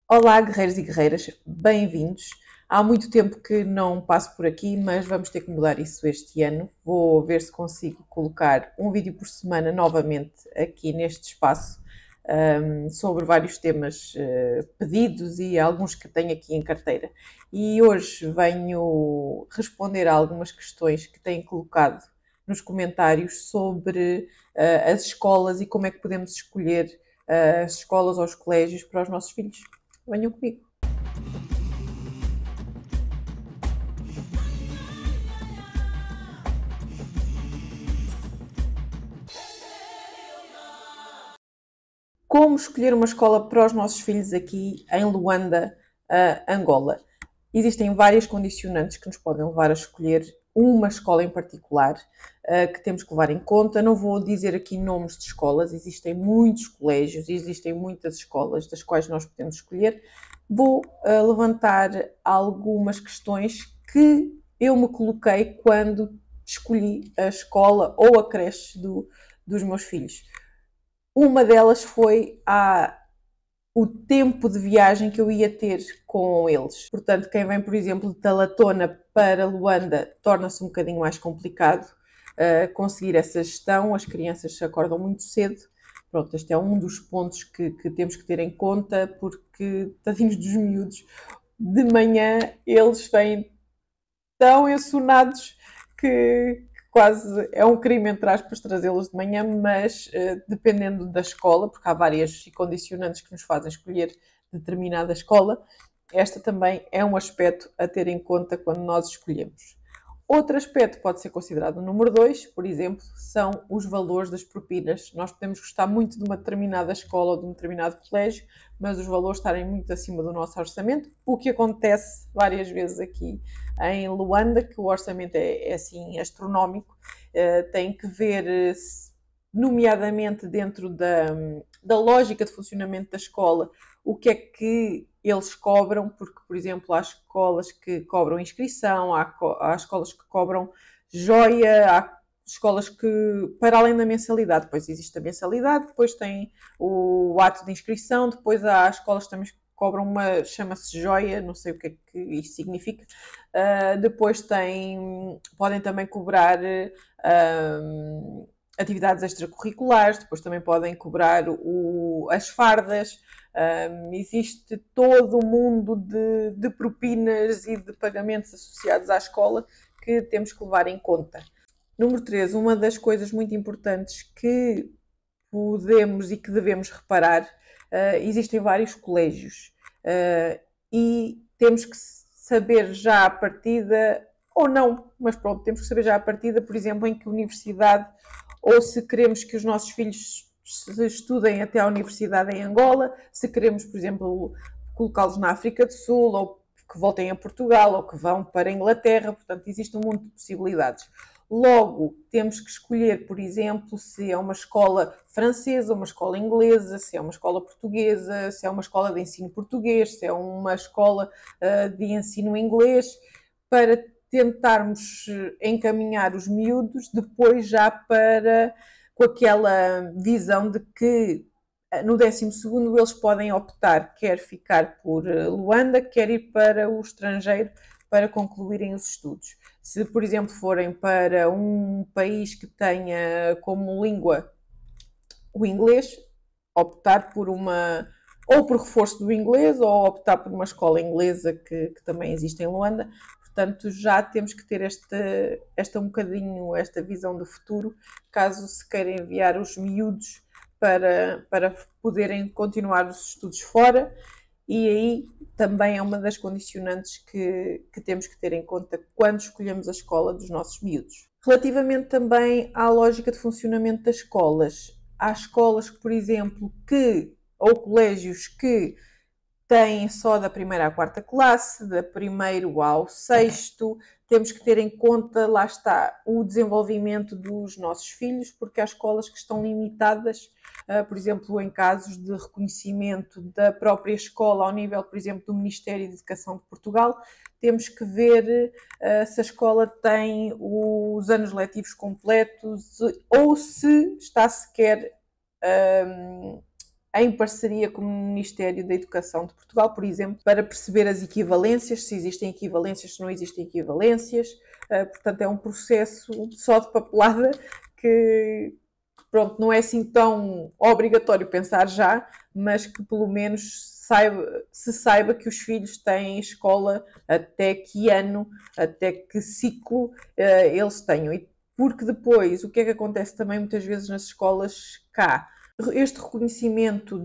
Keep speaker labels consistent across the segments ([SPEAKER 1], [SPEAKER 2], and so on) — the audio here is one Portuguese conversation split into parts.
[SPEAKER 1] Olá, guerreiros e guerreiras, bem-vindos. Há muito tempo que não passo por aqui, mas vamos ter que mudar isso este ano. Vou ver se consigo colocar um vídeo por semana novamente aqui neste espaço, sobre vários temas pedidos e alguns que tenho aqui em carteira. E hoje venho responder a algumas questões que têm colocado nos comentários sobre as escolas e como é que podemos escolher as escolas ou os colégios para os nossos filhos. Venham comigo. Como escolher uma escola para os nossos filhos aqui em Luanda, Angola? Existem várias condicionantes que nos podem levar a escolher uma escola em particular, que temos que levar em conta. Não vou dizer aqui nomes de escolas, existem muitos colégios, existem muitas escolas das quais nós podemos escolher. Vou levantar algumas questões que eu me coloquei quando escolhi a escola ou a creche dos meus filhos. Uma delas foi o tempo de viagem que eu ia ter com eles. Portanto, quem vem, por exemplo, de Talatona para Luanda, torna-se um bocadinho mais complicado conseguir essa gestão. As crianças se acordam muito cedo. Pronto, este é um dos pontos que temos que ter em conta, porque, tadinhos dos miúdos, de manhã eles vêm tão ensonados que quase é um crime, entre aspas, trazê-los de manhã, mas dependendo da escola, porque há várias condicionantes que nos fazem escolher determinada escola, esta também é um aspecto a ter em conta quando nós escolhemos. Outro aspecto pode ser considerado o número 2, por exemplo, são os valores das propinas. Nós podemos gostar muito de uma determinada escola ou de um determinado colégio, mas os valores estarem muito acima do nosso orçamento, o que acontece várias vezes aqui em Luanda, que o orçamento é assim astronómico. Tem que ver, nomeadamente dentro da lógica de funcionamento da escola, o que é que eles cobram, porque, por exemplo, há escolas que cobram inscrição, há escolas que cobram joia, há escolas que, para além da mensalidade, depois existe a mensalidade, depois tem o ato de inscrição, depois há escolas que também cobram uma, chama-se joia, não sei o que é que isso significa. Depois podem também cobrar atividades extracurriculares, depois também podem cobrar as fardas. Existe todo o mundo de propinas e de pagamentos associados à escola que temos que levar em conta. Número 3, uma das coisas muito importantes que podemos e que devemos reparar, existem vários colégios e temos que saber já à partida, ou não, mas pronto, temos que saber já à partida, por exemplo, em que universidade, ou se queremos que os nossos filhos estudem até à universidade em Angola, se queremos, por exemplo, colocá-los na África do Sul, ou que voltem a Portugal, ou que vão para a Inglaterra, portanto, existe um mundo de possibilidades. Logo, temos que escolher, por exemplo, se é uma escola francesa, uma escola inglesa, se é uma escola portuguesa, se é uma escola de ensino português, se é uma escola de ensino inglês, para tentarmos encaminhar os miúdos depois já para com aquela visão de que no 12º eles podem optar, quer ficar por Luanda, quer ir para o estrangeiro para concluírem os estudos. Se, por exemplo, forem para um país que tenha como língua o inglês, optar por ou por reforço do inglês ou optar por uma escola inglesa que também existe em Luanda. Portanto, já temos que ter esta um bocadinho, esta visão do futuro, caso se queira enviar os miúdos para poderem continuar os estudos fora. E aí também é uma das condicionantes que temos que ter em conta quando escolhemos a escola dos nossos miúdos. Relativamente também à lógica de funcionamento das escolas, há escolas que, por exemplo, ou colégios que têm só da primeira à quarta classe, da primeiro ao sexto. Temos que ter em conta, lá está, o desenvolvimento dos nossos filhos, porque há escolas que estão limitadas, por exemplo, em casos de reconhecimento da própria escola ao nível, por exemplo, do Ministério da Educação de Portugal. Temos que ver se a escola tem os anos letivos completos ou se está sequer em parceria com o Ministério da Educação de Portugal, por exemplo, para perceber as equivalências, se existem equivalências, se não existem equivalências. Portanto, é um processo só de papelada que, pronto, não é assim tão obrigatório pensar já, mas que pelo menos se saiba que os filhos têm escola até que ano, até que ciclo eles tenham. E porque depois, o que é que acontece também muitas vezes nas escolas cá? Este reconhecimento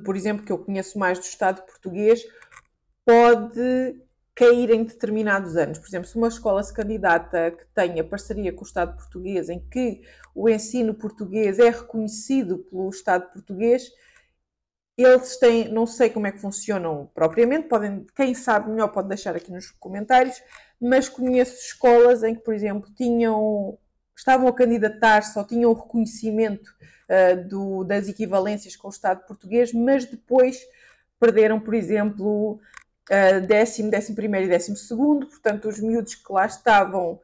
[SPEAKER 1] por exemplo, que eu conheço mais do Estado português, pode cair em determinados anos. Por exemplo, se uma escola se candidata que tenha parceria com o Estado português, em que o ensino português é reconhecido pelo Estado português, eles têm, não sei como é que funcionam propriamente, quem sabe melhor pode deixar aqui nos comentários, mas conheço escolas em que, por exemplo, estavam a candidatar-se ou tinham o reconhecimento das equivalências com o Estado português, mas depois perderam, por exemplo, 10º, 11º e 12º, portanto os miúdos que lá estavam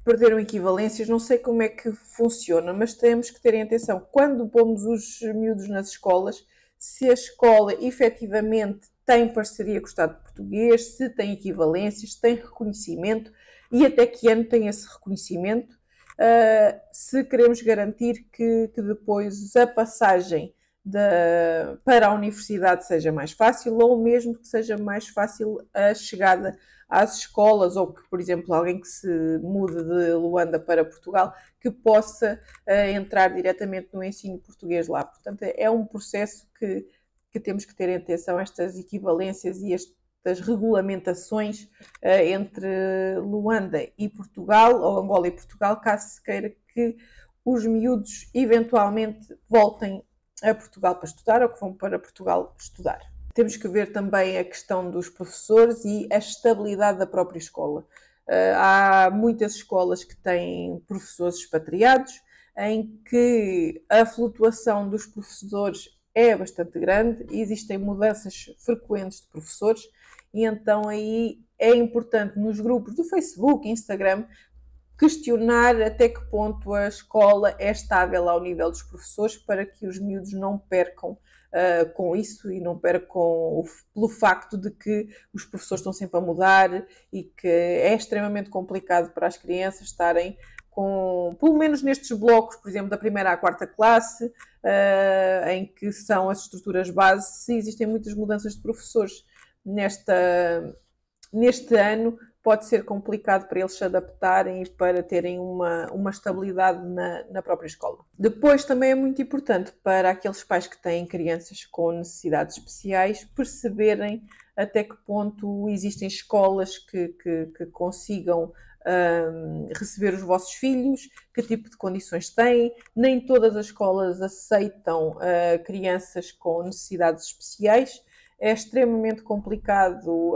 [SPEAKER 1] perderam equivalências, não sei como é que funciona, mas temos que ter atenção, quando pomos os miúdos nas escolas, se a escola efetivamente tem parceria com o Estado português, se tem equivalências, se tem reconhecimento e até que ano tem esse reconhecimento, se queremos garantir que depois a passagem para a universidade seja mais fácil ou mesmo que seja mais fácil a chegada às escolas ou que, por exemplo, alguém que se mude de Luanda para Portugal que possa entrar diretamente no ensino português lá. Portanto, é um processo que temos que ter em atenção, estas equivalências e estas regulamentações entre Luanda e Portugal, ou Angola e Portugal, caso se queira que os miúdos eventualmente voltem a Portugal para estudar ou que vão para Portugal estudar. Temos que ver também a questão dos professores e a estabilidade da própria escola. Há muitas escolas que têm professores expatriados, em que a flutuação dos professores é bastante grande, existem mudanças frequentes de professores e então aí é importante nos grupos do Facebook, Instagram, questionar até que ponto a escola é estável ao nível dos professores para que os miúdos não percam com isso e não percam pelo facto de que os professores estão sempre a mudar e que é extremamente complicado para as crianças estarem pelo menos nestes blocos, por exemplo, da primeira à quarta classe, em que são as estruturas base, se existem muitas mudanças de professores neste ano, pode ser complicado para eles se adaptarem e para terem uma estabilidade na própria escola. Depois também é muito importante para aqueles pais que têm crianças com necessidades especiais perceberem até que ponto existem escolas que consigam receber os vossos filhos, que tipo de condições têm. Nem todas as escolas aceitam crianças com necessidades especiais. É extremamente complicado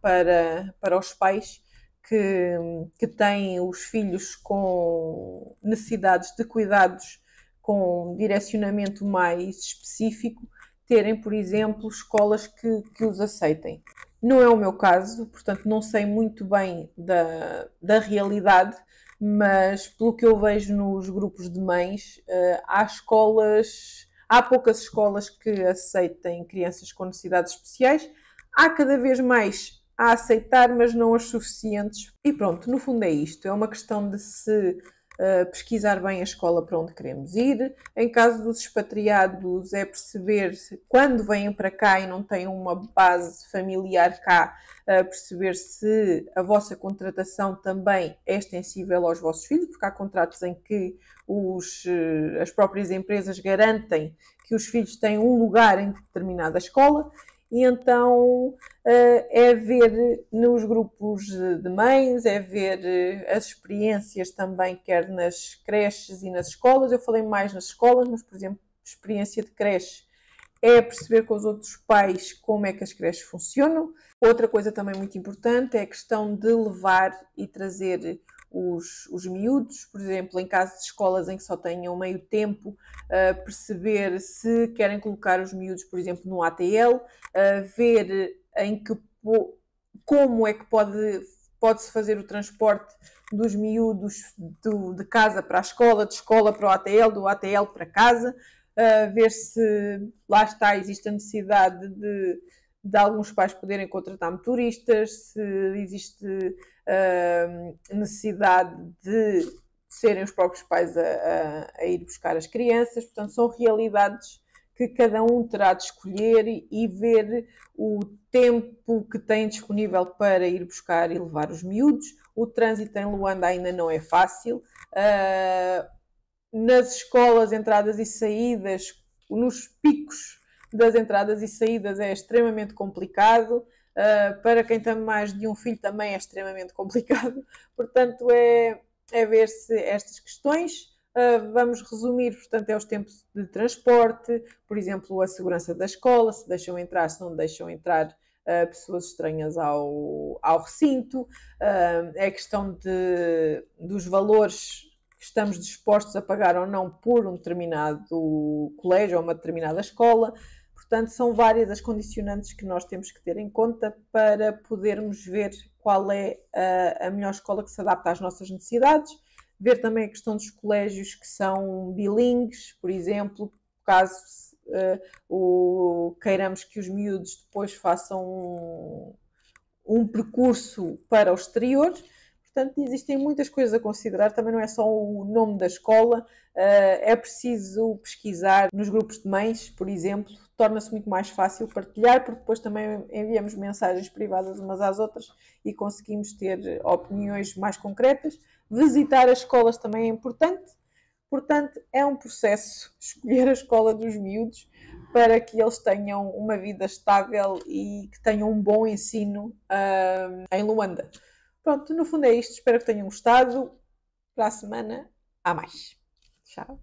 [SPEAKER 1] para os pais que têm os filhos com necessidades de cuidados com direcionamento mais específico, terem, por exemplo, escolas que os aceitem. Não é o meu caso, portanto não sei muito bem da realidade, mas pelo que eu vejo nos grupos de mães, há poucas escolas que aceitem crianças com necessidades especiais. Há cada vez mais a aceitar, mas não as suficientes. E pronto, no fundo é isto. É uma questão de se pesquisar bem a escola para onde queremos ir. Em caso dos expatriados, é perceber se, quando vêm para cá e não têm uma base familiar cá, perceber se a vossa contratação também é extensível aos vossos filhos, porque há contratos em que as próprias empresas garantem que os filhos têm um lugar em determinada escola. E então é ver nos grupos de mães, é ver as experiências também, quer nas creches e nas escolas. Eu falei mais nas escolas, mas, por exemplo, experiência de creche é perceber com os outros pais como é que as creches funcionam. Outra coisa também muito importante é a questão de levar e trazer os miúdos, por exemplo, em caso de escolas em que só tenham meio tempo, perceber se querem colocar os miúdos, por exemplo, no ATL, ver como é que pode-se fazer o transporte dos miúdos de casa para a escola, de escola para o ATL, do ATL para casa, ver se lá está, existe a necessidade de alguns pais poderem contratar motoristas, se existe necessidade de serem os próprios pais a ir buscar as crianças. Portanto, são realidades que cada um terá de escolher e ver o tempo que tem disponível para ir buscar e levar os miúdos. O trânsito em Luanda ainda não é fácil. Nas escolas, entradas e saídas, nos picos das entradas e saídas é extremamente complicado. Para quem tem mais de um filho também é extremamente complicado. Portanto, é ver se estas questões, vamos resumir, portanto, é os tempos de transporte, por exemplo, a segurança da escola, se deixam entrar, se não deixam entrar pessoas estranhas ao recinto, é a questão dos valores que estamos dispostos a pagar ou não por um determinado colégio ou uma determinada escola. Portanto, são várias as condicionantes que nós temos que ter em conta para podermos ver qual é a melhor escola que se adapta às nossas necessidades. Ver também a questão dos colégios que são bilíngues, por exemplo, caso queiramos que os miúdos depois façam um percurso para o exterior. Portanto, existem muitas coisas a considerar, também não é só o nome da escola, é preciso pesquisar nos grupos de mães, por exemplo, torna-se muito mais fácil partilhar, porque depois também enviamos mensagens privadas umas às outras e conseguimos ter opiniões mais concretas. Visitar as escolas também é importante, portanto, é um processo escolher a escola dos miúdos para que eles tenham uma vida estável e que tenham um bom ensino em Luanda. Pronto, no fundo é isto. Espero que tenham gostado. Para a semana, há mais. Tchau.